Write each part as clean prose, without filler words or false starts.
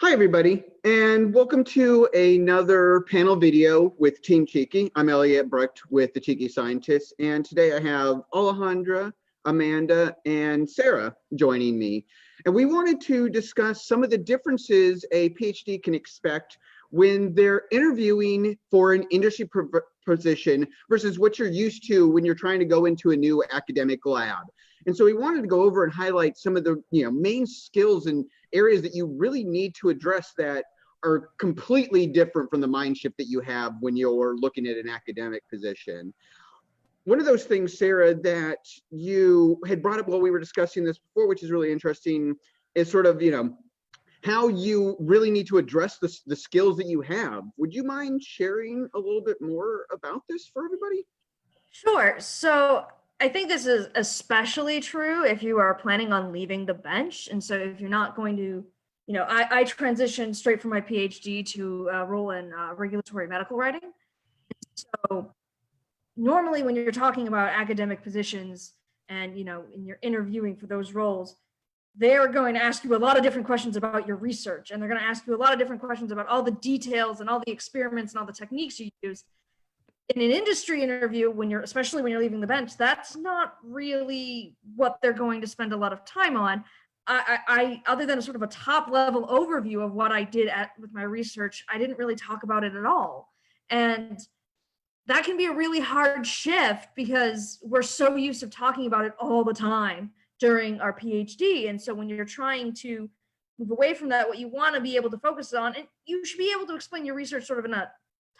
Hi, everybody, and welcome to another panel video with Team Cheeky. I'm Elliot Brecht with the Cheeky Scientists, and today I have Alejandra, Amanda, and Sarah joining me. And we wanted to discuss some of the differences a PhD can expect when they're interviewing for an industry position versus what you're used to when you're trying to go into a new academic lab. And so we wanted to go over and highlight some of the main skills and areas that you really need to address that are completely different from the mind shift that you have when you're looking at an academic position. One of those things, Sarah, that you had brought up while we were discussing this before, which is really interesting, is sort of, how you really need to address the skills that you have. Would you mind sharing a little bit more about this for everybody? Sure. So I think this is especially true if you are planning on leaving the bench. And so if you're not going to, I transitioned straight from my PhD to a role in regulatory medical writing. So normally when you're talking about academic positions and, and you're interviewing for those roles, they're going to ask you a lot of different questions about your research. And they're going to ask you a lot of different questions about all the details and all the experiments and all the techniques you use. In an industry interview, especially when you're leaving the bench, that's not really what they're going to spend a lot of time on. I other than a sort of a top level overview of what I did with my research, I didn't really talk about it at all. And that can be a really hard shift because we're so used to talking about it all the time during our PhD. And so when you're trying to move away from that, what you want to be able to focus on, and you should be able to explain your research sort of in a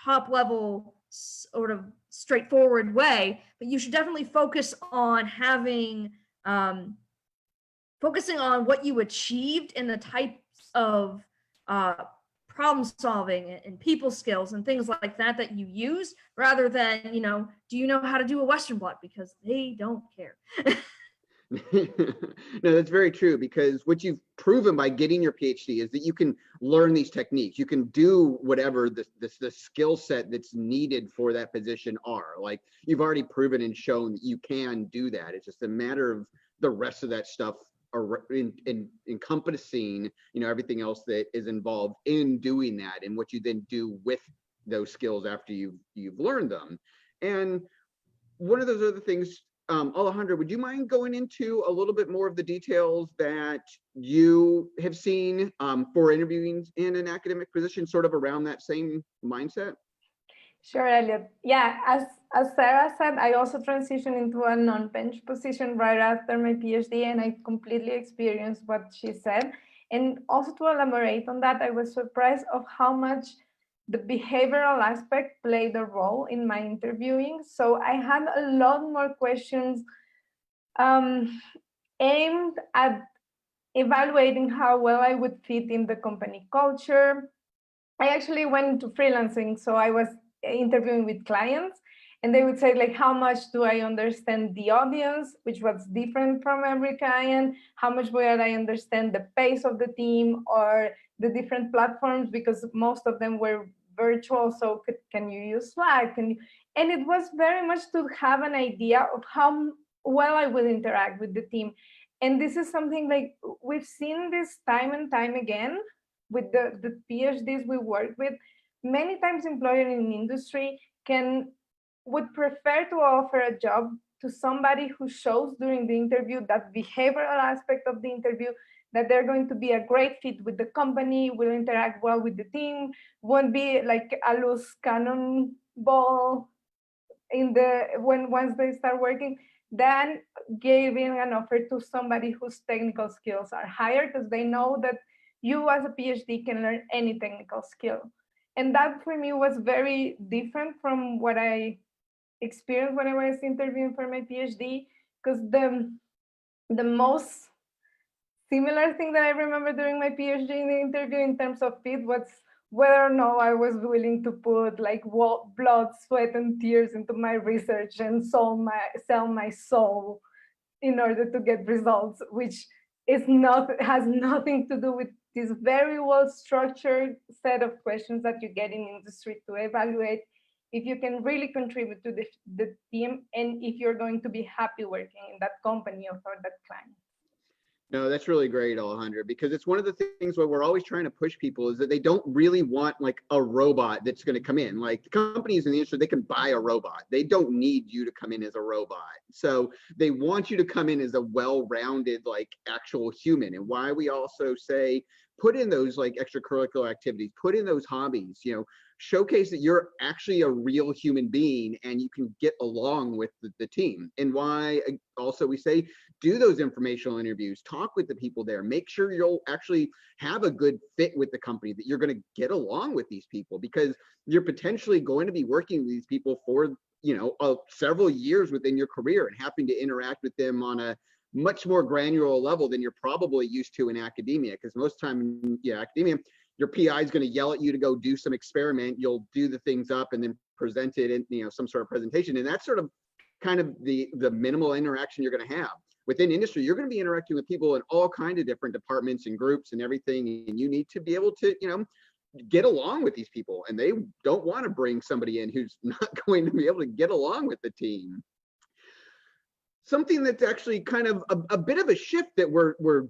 top level, sort of straightforward way, but you should definitely focus on focusing on what you achieved and the types of problem solving and people skills and things like that you use, rather than, do you know how to do a Western blot? Because they don't care. No, that's very true, because what you've proven by getting your PhD is that you can learn these techniques. You can do whatever the skill set that's needed for that position are. Like, you've already proven and shown that you can do that. It's just a matter of the rest of that stuff encompassing, everything else that is involved in doing that, and what you then do with those skills after you've learned them. And one of those other things, Alejandra, would you mind going into a little bit more of the details that you have seen for interviewing in an academic position, sort of around that same mindset? Sure, Elliot. Yeah, as Sarah said, I also transitioned into a non-bench position right after my PhD, and I completely experienced what she said. And also, to elaborate on that, I was surprised of how much the behavioral aspect played a role in my interviewing. So I had a lot more questions aimed at evaluating how well I would fit in the company culture. I actually went into freelancing, so I was interviewing with clients, and they would say, like, how much do I understand the audience, which was different from every client? How much would I understand the pace of the team or the different platforms, because most of them were virtual, so can you use Slack? And it was very much to have an idea of how well I would interact with the team. And this is something like we've seen this time and time again with the PhDs we work with. Many times employers in industry would prefer to offer a job to somebody who shows during the interview that behavioral aspect of the interview, that they're going to be a great fit with the company, will interact well with the team, won't be like a loose cannonball once they start working, than giving an offer to somebody whose technical skills are higher, because they know that you as a PhD can learn any technical skill. And that for me was very different from what I experienced when I was interviewing for my PhD, because the most similar thing that I remember during my PhD in the interview in terms of fit was whether or not I was willing to put like blood, sweat, and tears into my research and sell my soul in order to get results, which has nothing to do with this very well structured set of questions that you get in industry to evaluate if you can really contribute to the team, and if you're going to be happy working in that company or for that client. No, that's really great, Alejandra, because it's one of the things where we're always trying to push people is that they don't really want like a robot that's going to come in. Like the companies in the industry, they can buy a robot. They don't need you to come in as a robot. So they want you to come in as a well-rounded, like actual human. And why we also say, put in those like extracurricular activities, put in those hobbies, showcase that you're actually a real human being and you can get along with the team. And why also we say, do those informational interviews, talk with the people there, make sure you'll actually have a good fit with the company, that you're going to get along with these people, because you're potentially going to be working with these people for, several years within your career and having to interact with them on a much more granular level than you're probably used to in academia. Because most time in academia, your PI is going to yell at you to go do some experiment. You'll do the things up and then present it in some sort of presentation. And that's sort of kind of the minimal interaction you're going to have. Within industry, you're going to be interacting with people in all kinds of different departments and groups and everything. And you need to be able to, get along with these people. And they don't want to bring somebody in who's not going to be able to get along with the team. Something that's actually kind of a bit of a shift that we're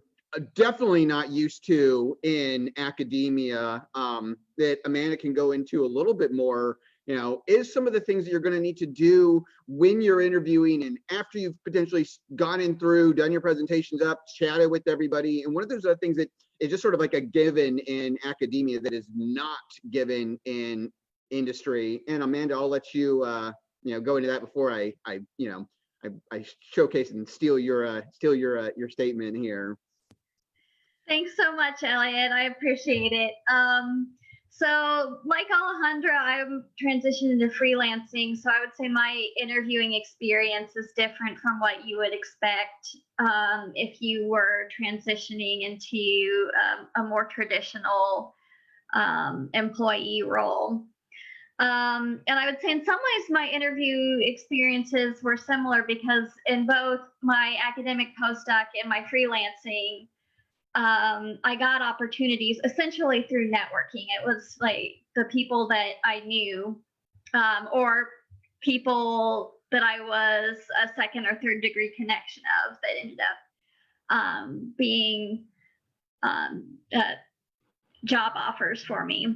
definitely not used to in academia, that Amanda can go into a little bit more, is some of the things that you're going to need to do when you're interviewing and after you've potentially gone in through, done your presentations up, chatted with everybody. And one of those other things that is just sort of like a given in academia that is not given in industry. And Amanda, I'll let you, go into that before I showcase and steal your statement here. Thanks so much, Elliot. I appreciate it. So like Alejandra, I'm transitioning to freelancing. So I would say my interviewing experience is different from what you would expect if you were transitioning into a more traditional employee role. And I would say in some ways my interview experiences were similar, because in both my academic postdoc and my freelancing, I got opportunities essentially through networking. It was like the people that I knew, or people that I was a second or third degree connection of, that ended up being job offers for me.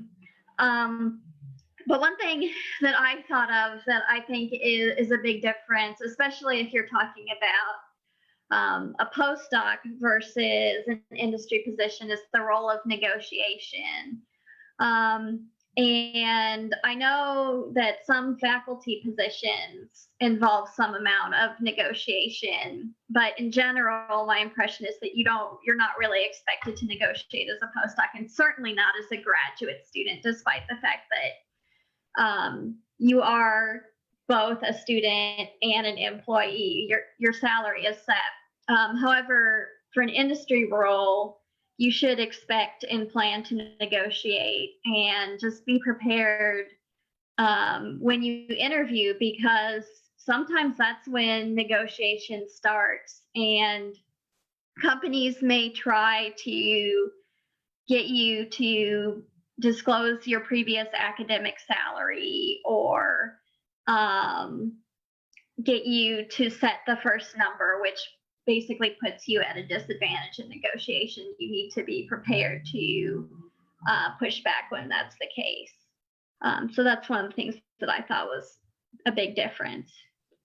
But one thing that I thought of that I think is a big difference, especially if you're talking about a postdoc versus an industry position, is the role of negotiation. And I know that some faculty positions involve some amount of negotiation, but in general, my impression is that you're not really expected to negotiate as a postdoc, and certainly not as a graduate student, despite the fact that you are both a student and an employee. Your salary is set. However, for an industry role, you should expect and plan to negotiate, and just be prepared when you interview, because sometimes that's when negotiation starts, and companies may try to get you to disclose your previous academic salary, or get you to set the first number, which basically puts you at a disadvantage in negotiation. You need to be prepared to push back when that's the case. So that's one of the things that I thought was a big difference.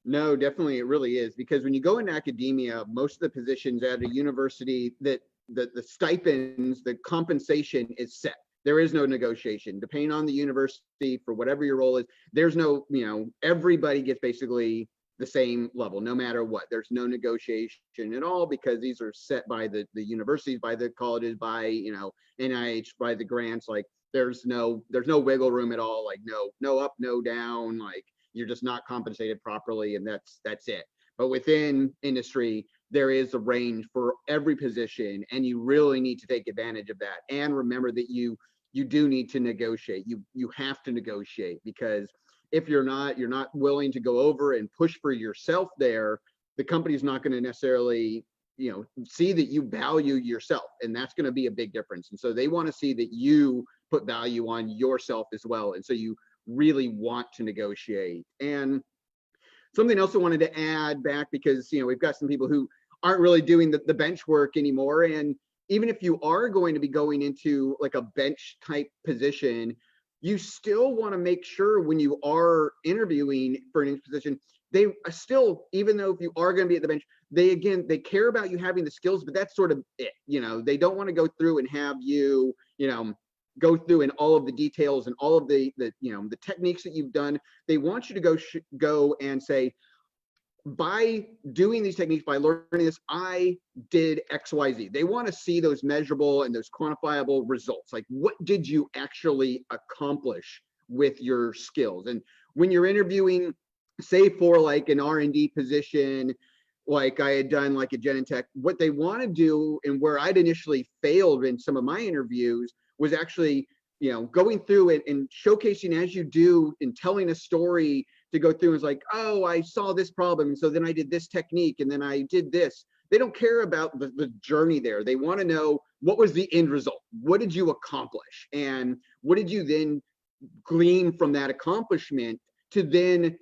No, definitely it really is, because when you go into academia, most of the positions at a university, that the stipends, the compensation is set. There is no negotiation. Depending on the university, for whatever your role is, there's no, everybody gets basically the same level, no matter what. There's no negotiation at all, because these are set by the universities, by the colleges, by, NIH, by the grants. Like there's no wiggle room at all. Like no up, no down. Like you're just not compensated properly, and that's it. But within industry, there is a range for every position, and you really need to take advantage of that. And remember that you do need to negotiate. You have to negotiate, because if you're not willing to go over and push for yourself there, the company's not going to necessarily, see that you value yourself, and that's going to be a big difference. And so they want to see that you put value on yourself as well. And so you really want to negotiate. And something else I wanted to add back, because we've got some people who aren't really doing the bench work anymore. And even if you are going to be going into like a bench type position, you still want to make sure when you are interviewing for an position, they still, even though if you are going to be at the bench, they care about you having the skills, but that's sort of it. They don't want to go through and have you, go through in all of the details and all of the techniques that you've done. They want you to go and say, by doing these techniques, by learning this, I did XYZ. They want to see those measurable and those quantifiable results. Like, what did you actually accomplish with your skills? And when you're interviewing, say for like an R&D position, like I had done like at Genentech, what they want to do, and where I'd initially failed in some of my interviews, was actually, going through it and showcasing as you do and telling a story to go through. It's like, oh, I saw this problem, and so then I did this technique, and then I did this. They don't care about the journey there. They want to know, what was the end result? What did you accomplish? And what did you then glean from that accomplishment to then,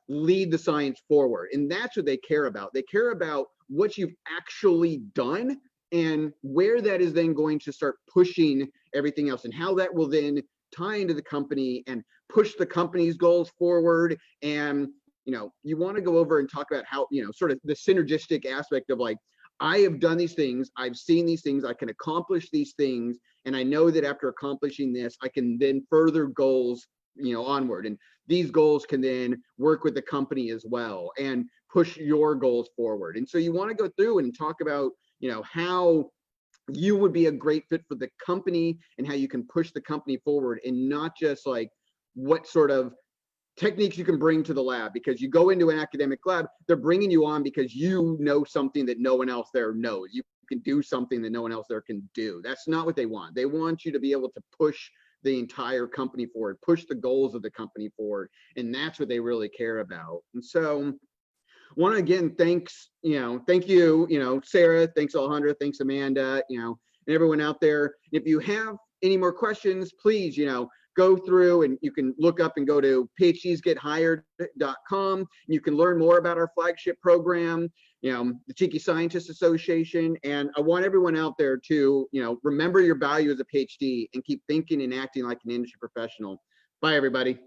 lead the science forward? And that's what they care about. They care about what you've actually done and where that is then going to start pushing everything else, and how that will then tie into the company and push the company's goals forward. And you want to go over and talk about how, sort of the synergistic aspect of like, I have done these things, I've seen these things, I can accomplish these things, and I know that after accomplishing this, I can then further goals, onward, and these goals can then work with the company as well and push your goals forward. And so you want to go through and talk about, how you would be a great fit for the company and how you can push the company forward, and not just like what sort of techniques you can bring to the lab. Because you go into an academic lab, they're bringing you on because you know something that no one else there knows. You can do something that no one else there can do. That's not what they want. They want you to be able to push the entire company forward, push the goals of the company forward. And that's what they really care about. And so want to again, thank you, Sarah, thanks Alejandra, thanks Amanda, and everyone out there. If you have any more questions, please, go through and you can look up and go to phdsgethired.com. You can learn more about our flagship program, the Cheeky Scientist Association. And I want everyone out there to, remember your value as a PhD and keep thinking and acting like an industry professional. Bye, everybody.